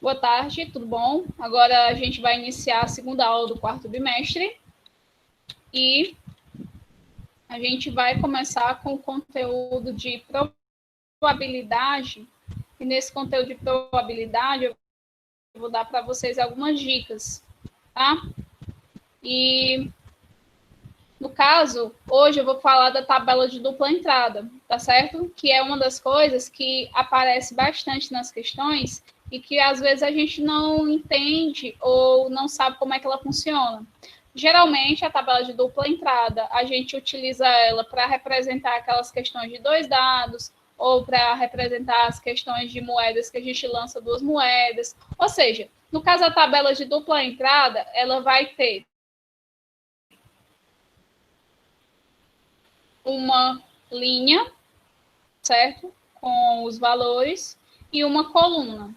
Boa tarde, tudo bom? Agora a gente vai iniciar a segunda aula do quarto bimestre e a gente vai começar com o conteúdo de probabilidade. E nesse conteúdo de probabilidade eu vou dar para vocês algumas dicas, tá? E no caso, hoje eu vou falar da tabela de dupla entrada, tá certo? Que é uma das coisas que aparece bastante nas questões e que às vezes a gente não entende ou não sabe como é que ela funciona. Geralmente, a tabela de dupla entrada, a gente utiliza ela para representar aquelas questões de 2 dados ou para representar as questões de moedas que a gente lança 2 moedas. Ou seja, no caso, a tabela de dupla entrada, ela vai ter uma linha, certo? Com os valores e uma coluna,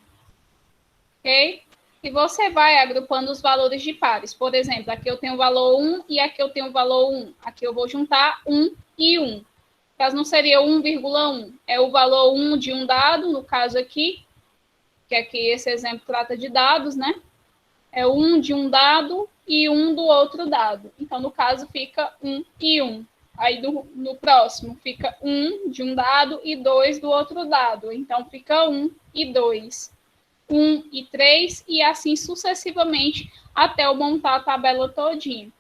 ok? E você vai agrupando os valores de pares. Por exemplo, aqui eu tenho o valor 1 e aqui eu tenho o valor 1. Aqui eu vou juntar 1 e 1. No caso, não seria 1,1. É o valor 1 de um dado, no caso aqui, que aqui esse exemplo trata de dados, né? É 1 de um dado e 1 do outro dado. Então, no caso, fica 1 e 1. Aí, no próximo, fica 1 de um dado e 2 do outro dado. Então, fica 1 e 2. 1 e 3, e assim sucessivamente, até eu montar a tabela todinha.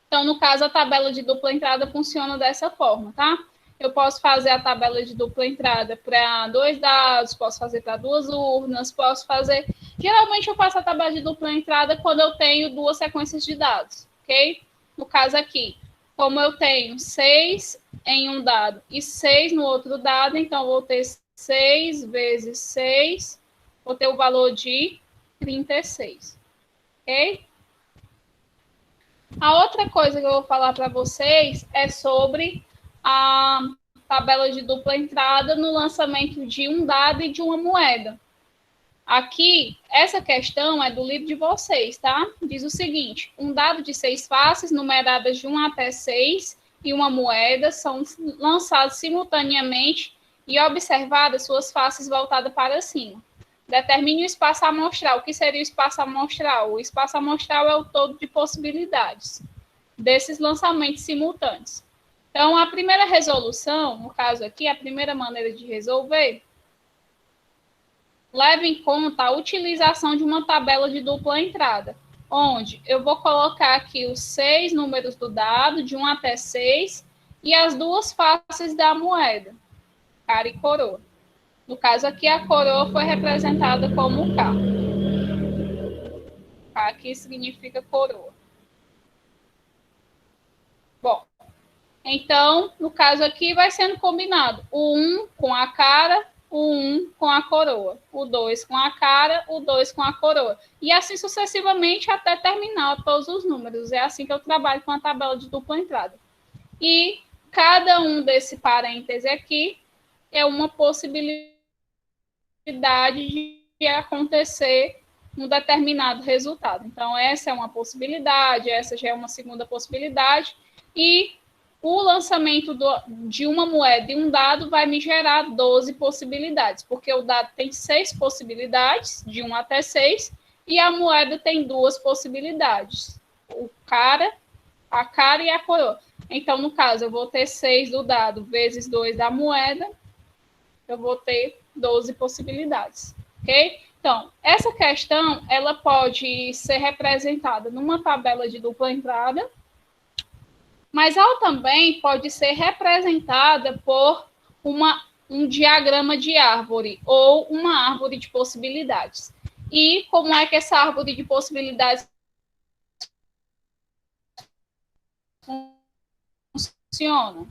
Então, no caso, a tabela de dupla entrada funciona dessa forma, tá? Eu posso fazer a tabela de dupla entrada para 2 dados, posso fazer para 2 urnas, posso fazer... Geralmente, eu faço a tabela de dupla entrada quando eu tenho 2 sequências de dados, ok? No caso aqui, como eu tenho 6 em um dado e 6 no outro dado, então, eu vou ter 6 vezes 6, vou ter o valor de 36, ok? A outra coisa que eu vou falar para vocês é sobre a tabela de dupla entrada no lançamento de um dado e de uma moeda. Aqui, essa questão é do livro de vocês, tá? Diz o seguinte: um dado de 6 faces, numeradas de 1 até 6, e uma moeda são lançados simultaneamente e observadas suas faces voltadas para cima. Determine o espaço amostral. O que seria o espaço amostral? O espaço amostral é o todo de possibilidades desses lançamentos simultâneos. Então, a primeira resolução, no caso aqui, a primeira maneira de resolver, leve em conta a utilização de uma tabela de dupla entrada, onde eu vou colocar aqui os 6 números do dado, de 1 até 6, e as 2 faces da moeda, cara e coroa. No caso aqui, a coroa foi representada como K. K aqui significa coroa. Bom, então, no caso aqui, vai sendo combinado o 1 com a cara, o 1 com a coroa, o 2 com a cara, o 2 com a coroa. E assim sucessivamente até terminar todos os números. É assim que eu trabalho com a tabela de dupla entrada. E cada um desse parêntese aqui é uma possibilidade de acontecer um determinado resultado. Então, essa é uma possibilidade, essa já é uma segunda possibilidade, e o lançamento de uma moeda e um dado vai me gerar 12 possibilidades, porque o dado tem 6 possibilidades, de 1 até 6, e a moeda tem 2 possibilidades, a cara e a coroa. Então, no caso, eu vou ter 6 do dado vezes 2 da moeda, eu vou ter 12 possibilidades, ok? Então, essa questão, ela pode ser representada numa tabela de dupla entrada, mas ela também pode ser representada por um diagrama de árvore ou uma árvore de possibilidades. E como é que essa árvore de possibilidades funciona?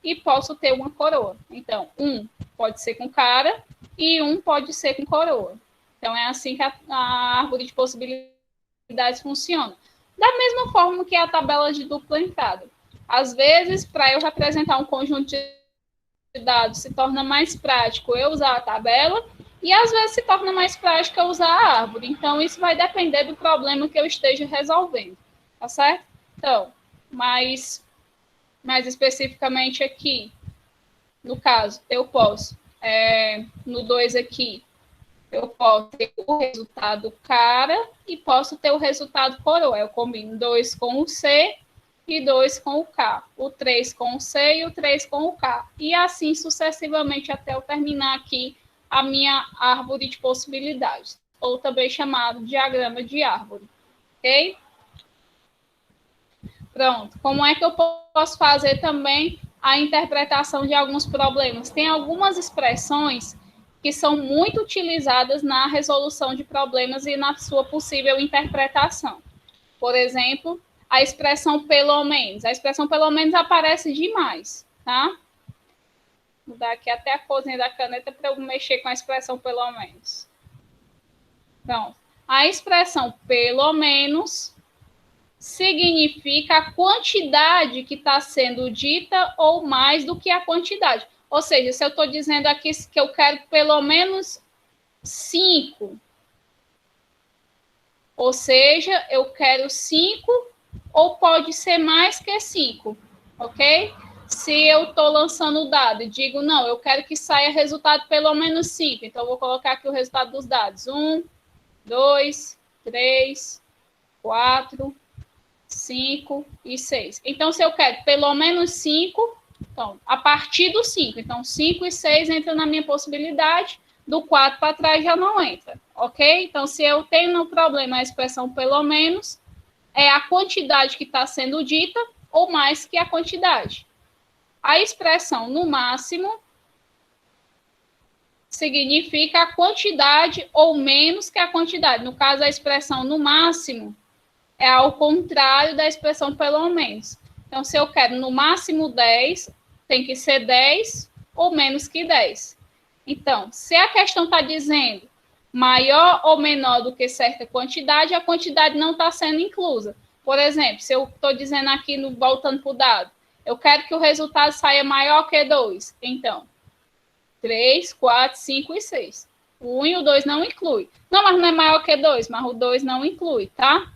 E posso ter uma coroa. Então, um pode ser com cara e um pode ser com coroa. Então, é assim que a árvore de possibilidades funciona. Da mesma forma que a tabela de dupla entrada. Às vezes, para eu representar um conjunto de dados, se torna mais prático eu usar a tabela, e às vezes se torna mais prático eu usar a árvore. Então, isso vai depender do problema que eu esteja resolvendo. Tá certo? Então, mais especificamente aqui, no caso, eu posso, no 2 aqui, Eu posso ter o resultado cara e posso ter o resultado coroa. Eu combino 2 com o C e 2 com o K. O 3 com o C e o 3 com o K. E assim sucessivamente até eu terminar aqui a minha árvore de possibilidades, ou também chamado diagrama de árvore. Ok? Pronto. Como é que eu posso fazer também a interpretação de alguns problemas? Tem algumas expressões que são muito utilizadas na resolução de problemas e na sua possível interpretação. Por exemplo, a expressão pelo menos. A expressão pelo menos aparece demais, tá? Vou dar aqui até a corzinha da caneta para eu mexer com a expressão pelo menos. Então, a expressão pelo menos significa a quantidade que está sendo dita ou mais do que a quantidade. Ou seja, se eu estou dizendo aqui que eu quero pelo menos 5, ou seja, eu quero 5 ou pode ser mais que 5, ok? Se eu estou lançando o dado e digo, não, eu quero que saia resultado pelo menos 5, então eu vou colocar aqui o resultado dos dados. 1, 2, 3, 4, 5 e 6. Então, se eu quero pelo menos 5, então, a partir do 5. Então, 5 e 6 entram na minha possibilidade, do 4 para trás já não entra, ok? Então, se eu tenho no problema a expressão pelo menos, é a quantidade que está sendo dita ou mais que a quantidade. A expressão no máximo significa a quantidade ou menos que a quantidade. No caso, a expressão no máximo é ao contrário da expressão pelo menos. Então, se eu quero no máximo 10, tem que ser 10 ou menos que 10. Então, se a questão está dizendo maior ou menor do que certa quantidade, a quantidade não está sendo inclusa. Por exemplo, se eu estou dizendo aqui, voltando para o dado, eu quero que o resultado saia maior que 2. Então, 3, 4, 5 e 6. O 1 e o 2 não inclui. Não, mas não é maior que 2, mas o 2 não inclui, tá?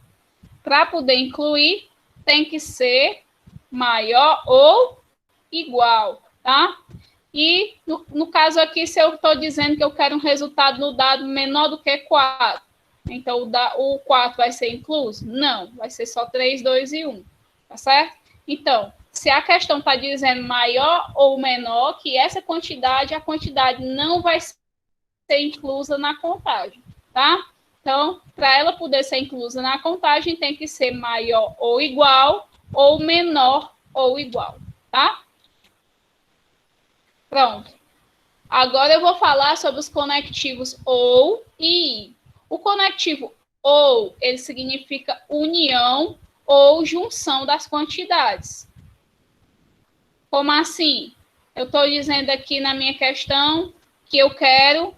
Para poder incluir, tem que ser maior ou igual, tá? E no caso aqui, se eu estou dizendo que eu quero um resultado no dado menor do que 4, então o 4 vai ser incluso? Não, vai ser só 3, 2 e 1, tá certo? Então, se a questão está dizendo maior ou menor que essa quantidade, a quantidade não vai ser inclusa na contagem, tá? Então, para ela poder ser inclusa na contagem, tem que ser maior ou igual, ou menor ou igual, tá? Pronto. Agora eu vou falar sobre os conectivos ou e i. O conectivo ou, ele significa união ou junção das quantidades. Como assim? Eu estou dizendo aqui na minha questão que eu quero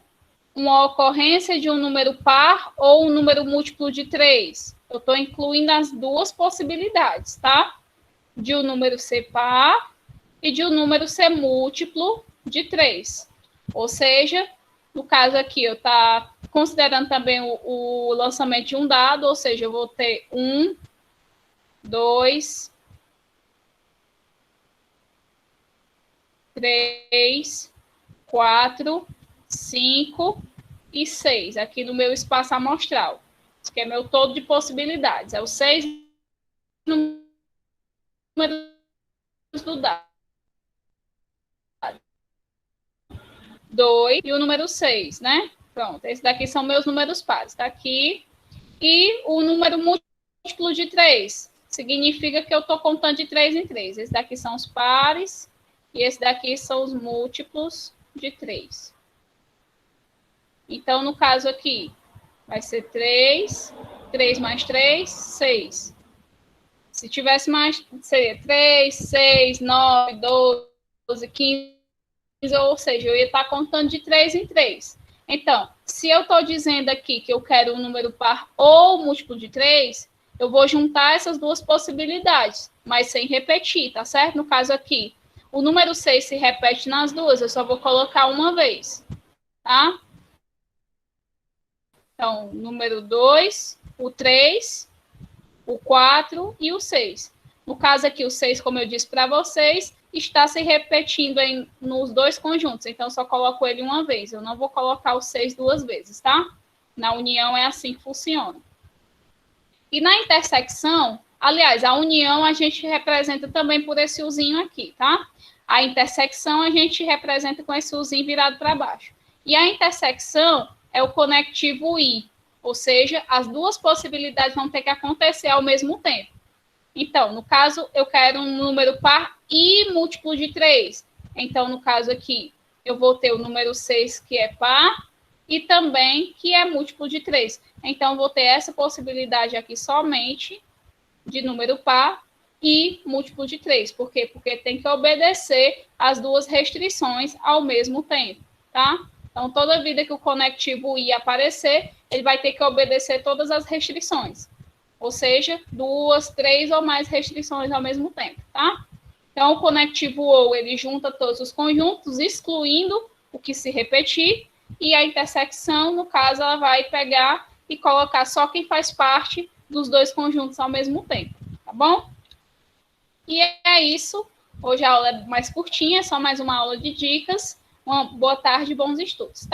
uma ocorrência de um número par ou um número múltiplo de 3. Eu estou incluindo as duas possibilidades, tá? De um número ser par e de um número ser múltiplo de 3. Ou seja, no caso aqui, eu estou considerando também o lançamento de um dado, ou seja, eu vou ter 1, 2, 3, 4, 5 e 6, aqui no meu espaço amostral. Isso que é meu todo de possibilidades. É os 6 números do dado. 2 e o número 6, né? Pronto, esses daqui são meus números pares. Tá aqui. E o número múltiplo de 3 significa que eu estou contando de 3 em 3. Esses daqui são os pares e esses daqui são os múltiplos de 3. Então, no caso aqui, vai ser 3, 3 mais 3, 6. Se tivesse mais, seria 3, 6, 9, 12, 15, ou seja, eu ia estar contando de 3 em 3. Então, se eu estou dizendo aqui que eu quero um número par ou múltiplo de 3, eu vou juntar essas duas possibilidades, mas sem repetir, tá certo? No caso aqui, o número 6 se repete nas duas, eu só vou colocar uma vez, tá? Então, número 2, o 3, o 4 e o 6. No caso aqui, o 6, como eu disse para vocês, está se repetindo nos dois conjuntos. Então, eu só coloco ele uma vez. Eu não vou colocar o 6 duas vezes, tá? Na união é assim que funciona. E na intersecção, aliás, a união a gente representa também por esse uzinho aqui, tá? A intersecção a gente representa com esse uzinho virado para baixo. E a intersecção é o conectivo I, ou seja, as duas possibilidades vão ter que acontecer ao mesmo tempo. Então, no caso, eu quero um número par e múltiplo de 3. Então, no caso aqui, eu vou ter o número 6, que é par, e também que é múltiplo de 3. Então, vou ter essa possibilidade aqui somente de número par e múltiplo de 3. Por quê? Porque tem que obedecer as duas restrições ao mesmo tempo, tá? Então, toda vida que o conectivo I aparecer, ele vai ter que obedecer todas as restrições. Ou seja, 2, 3 ou mais restrições ao mesmo tempo, tá? Então, o conectivo OU, ele junta todos os conjuntos, excluindo o que se repetir, e a intersecção, no caso, ela vai pegar e colocar só quem faz parte dos dois conjuntos ao mesmo tempo, tá bom? E é isso. Hoje a aula é mais curtinha, é só mais uma aula de dicas. Uma boa tarde e bons estudos.